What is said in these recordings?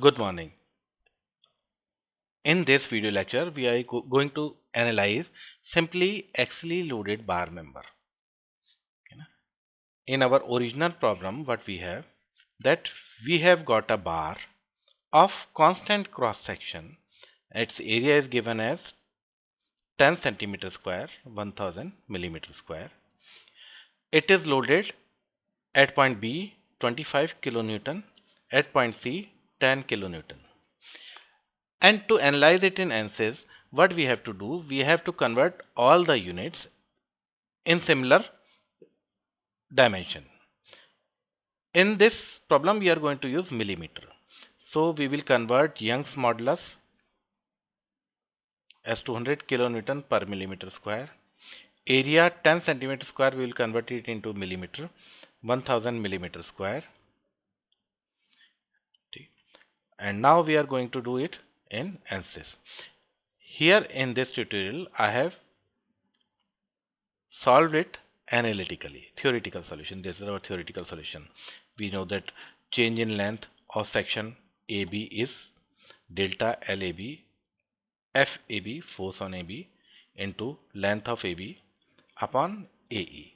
Good morning. In this video lecture, we are going to analyze simply axially loaded bar member. In our original problem, what we have that we have got a bar of constant cross section. Its area is given as 10 centimeter square, 1000 millimeter square. It is loaded at point B 25 kilonewton, at point C 10 kilonewton. And to analyze it in ANSYS, what we have to do, we have to convert all the units in similar dimension. In this problem, we are going to use millimeter. So we will convert Young's modulus as 200 kilonewton per millimeter square. Area 10 centimeter square, we will convert it into millimeter, 1000 millimeter square. And now we are going to do it in ANSYS. Here in this tutorial, I have solved it analytically. Theoretical solution. This is our theoretical solution. We know that change in length of section AB is delta LAB FAB, force on AB, into length of AB upon AE.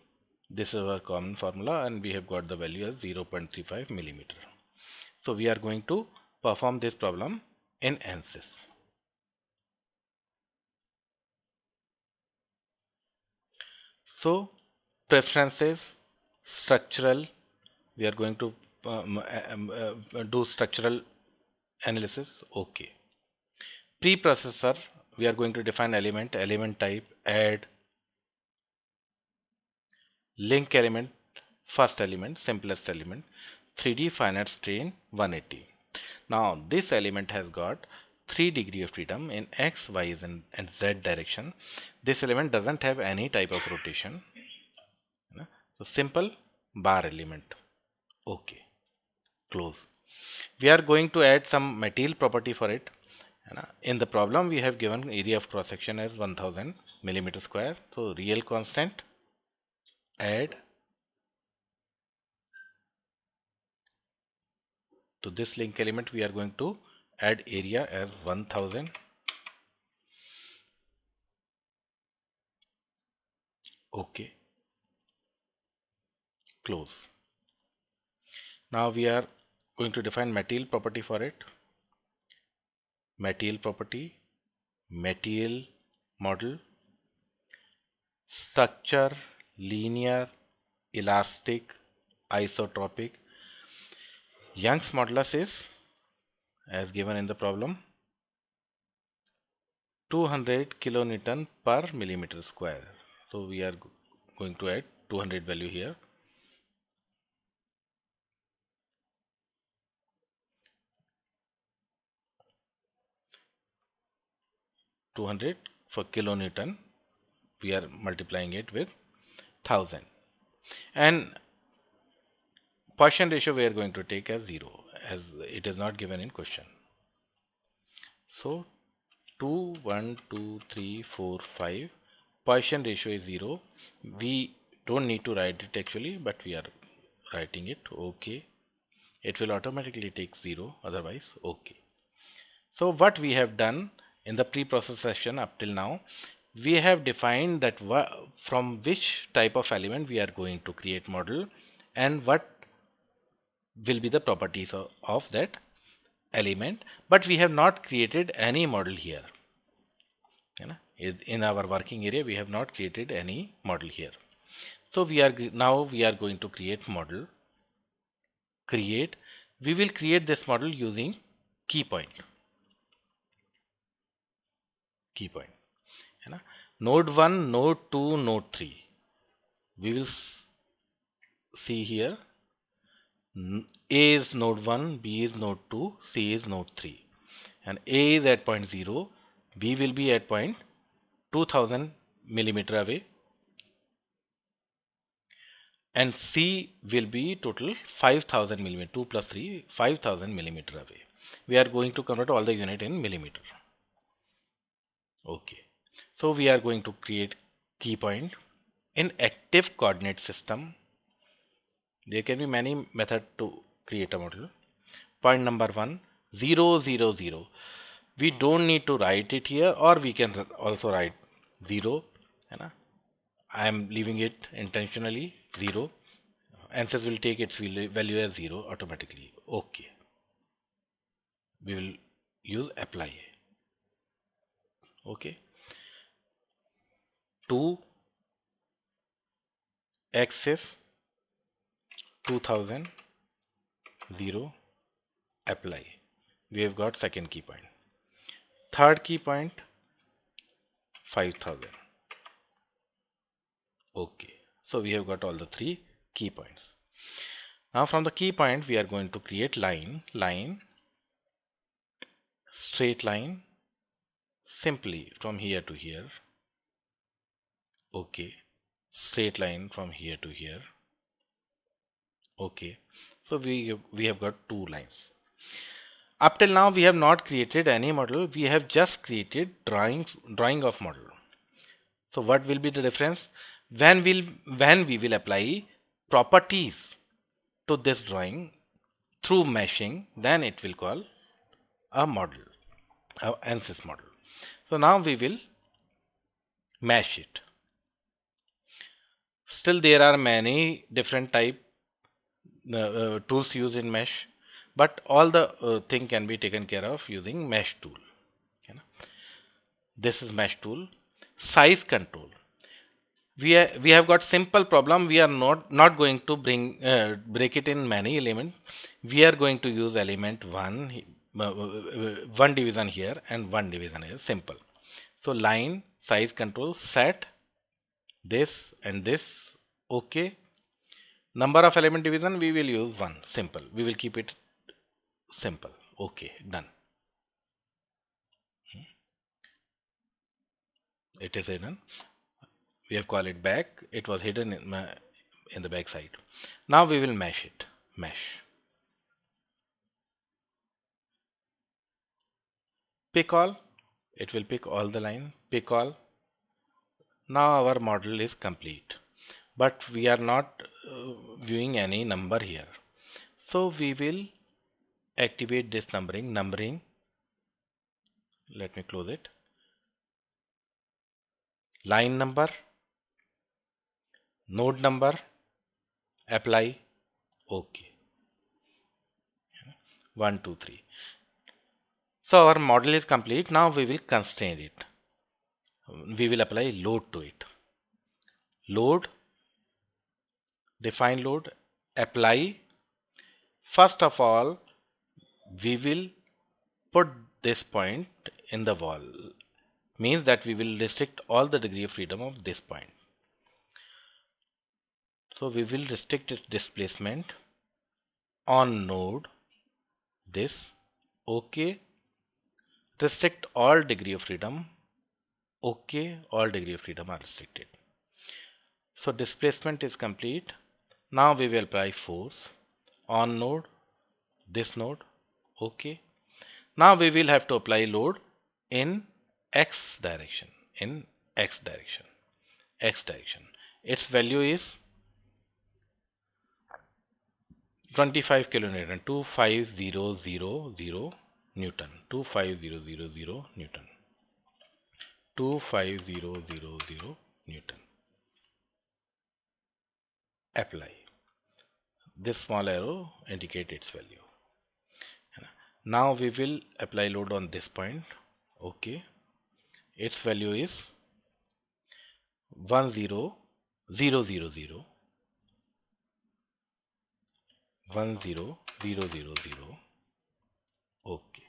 This is our common formula and we have got the value as 0.35 millimeter. So we are going to perform this problem in ANSYS. So preferences, structural, we are going to do structural analysis. Okay. Preprocessor, we are going to define element, element type, add, link element, first element, simplest element, 3D finite strain 180. Now this element has got 3 degree of freedom in x, y and z direction. This element doesn't have any type of rotation. So simple bar element. Okay, close. We are going to add some material property for it. In the problem we have given area of cross section as 1000 millimeter square. So real constant, add to this link element, we are going to add area as 1000. Okay, close. Now we are going to define material property for it. Material property, material model, structure, linear, elastic, isotropic. Young's modulus is, as given in the problem, 200 kilonewton per millimeter square. So we are going to add 200 value here. For kilonewton, we are multiplying it with 1000, and Poisson ratio we are going to take as 0, as it is not given in question. So 2, 1, 2, 3, 4, 5. Poisson ratio is 0. We don't need to write it actually, but we are writing it. Okay. It will automatically take 0, otherwise okay. So what we have done in the pre-process session up till now, we have defined that from which type of element we are going to create model and what will be the properties of that element, but we have not created any model here. In our working area we have not created any model here. So we are going to create model. We will create this model using key point. Node 1, node 2, node 3. We will see here A is node 1, B is node 2, C is node 3, and A is at point 0, B will be at point 2000 millimeter away, and C will be total 5000 millimeter, 2 plus 3, 5000 millimeter away. We are going to convert all the unit in millimeter. Okay, so we are going to create key point. In active coordinate system, there can be many methods to create a model. Point number 1, 0 0 0. We don't need to write it here, or we can also write 0, है ना? I am leaving it intentionally 0. Answers will take its value as 0 automatically. Okay. We will use apply. Okay. 2 x is 2000 0 apply. We have got second key point. Third key point 5000. Okay. So we have got all the three key points. Now from the key point we are going to create line, straight line, simply from here to here. Okay. Straight line from here to here. Okay. So we have got two lines. Up till now we have not created any model. We have just created drawing of model. So what will be the difference? When we will apply properties to this drawing through meshing, then it will call a model, a ANSYS model. So now we will mesh it. Still there are many different type tools used in mesh, but all the thing can be taken care of using mesh tool. Okay, this is mesh tool. Size control. We have got simple problem. We are not going to break it in many elements. We are going to use element one division here and one division here. Simple. So line size control set this and this. Okay. Number of element division we will use 1. Simple. We will keep it simple. Okay, done. It is hidden. We have called it back. It was hidden in the back side. Now we will mesh it. Mesh. Pick all. It will pick all the line. Pick all. Now our model is complete. But we are not viewing any number here. So we will activate this numbering. Let me close it. Line number, node number, apply, okay. 1 2 3. So our model is complete. Now we will constrain it. We will apply load to it. Load, define load, apply. First of all, we will put this point in the wall. Means that we will restrict all the degree of freedom of this point. So we will restrict its displacement on node this. Okay. Restrict all degree of freedom. Okay. All degree of freedom are restricted. So displacement is complete. Now we will apply force on node this node. Okay. Now we will have to apply load in x direction. X direction. Its value is 25 kilonewton, 25000 Newton, 25000 Newton, 25000 Newton. Apply. This small arrow indicates its value. Now we will apply load on this point. Okay. Its value is 10000 10000. Okay.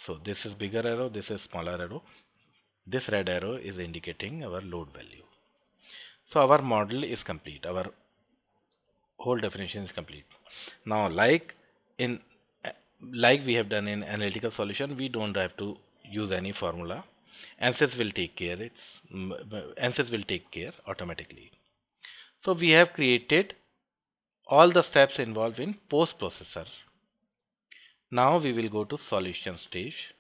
So this is bigger arrow, this is smaller arrow. This red arrow is indicating our load value. So our model is complete. Our whole definition is complete. Now like we have done in analytical solution, we don't have to use any formula. ANSYS will take care. ANSYS will take care automatically. So we have created all the steps involved in post processor. Now we will go to solution stage.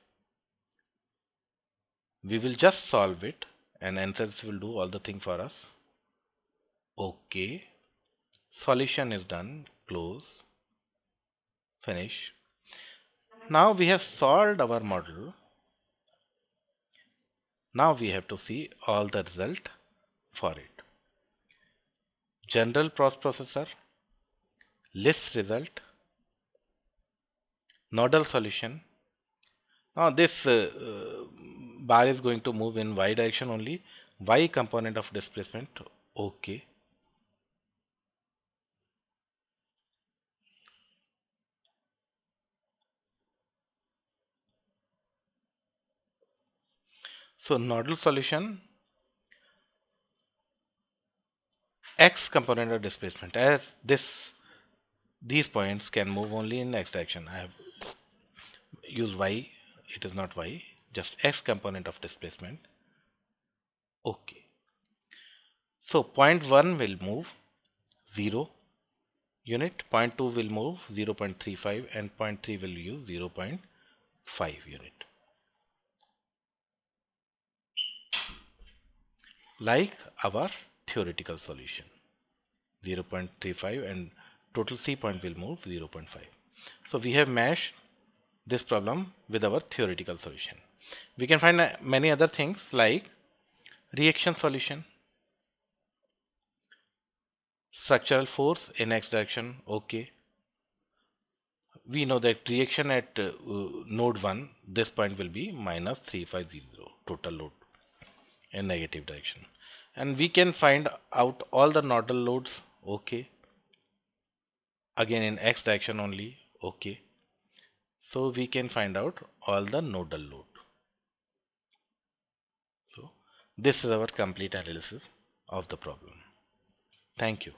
We will just solve it and ANSYS will do all the thing for us. Okay. Solution is done. Close. Finish. Now we have solved our model. Now we have to see all the result for it. General processor, list result, nodal solution. Now this bar is going to move in y direction only. Y component of displacement. Okay. So nodal solution, x component of displacement, as these points can move only in x direction. I have used y, it is not y, just x component of displacement. Okay. So point 1 will move 0 unit, point 2 will move 0.35 and point 3 will use 0.5 unit. Like our theoretical solution, 0.35 and total C point will move 0.5. So we have meshed this problem with our theoretical solution. We can find many other things like reaction solution, structural force in x direction. Okay, we know that reaction at node 1, this point will be minus 3500 total load in negative direction, and we can find out all the nodal loads. Okay, again in x direction only. Okay, so we can find out all the nodal load. So this is our complete analysis of the problem. Thank you.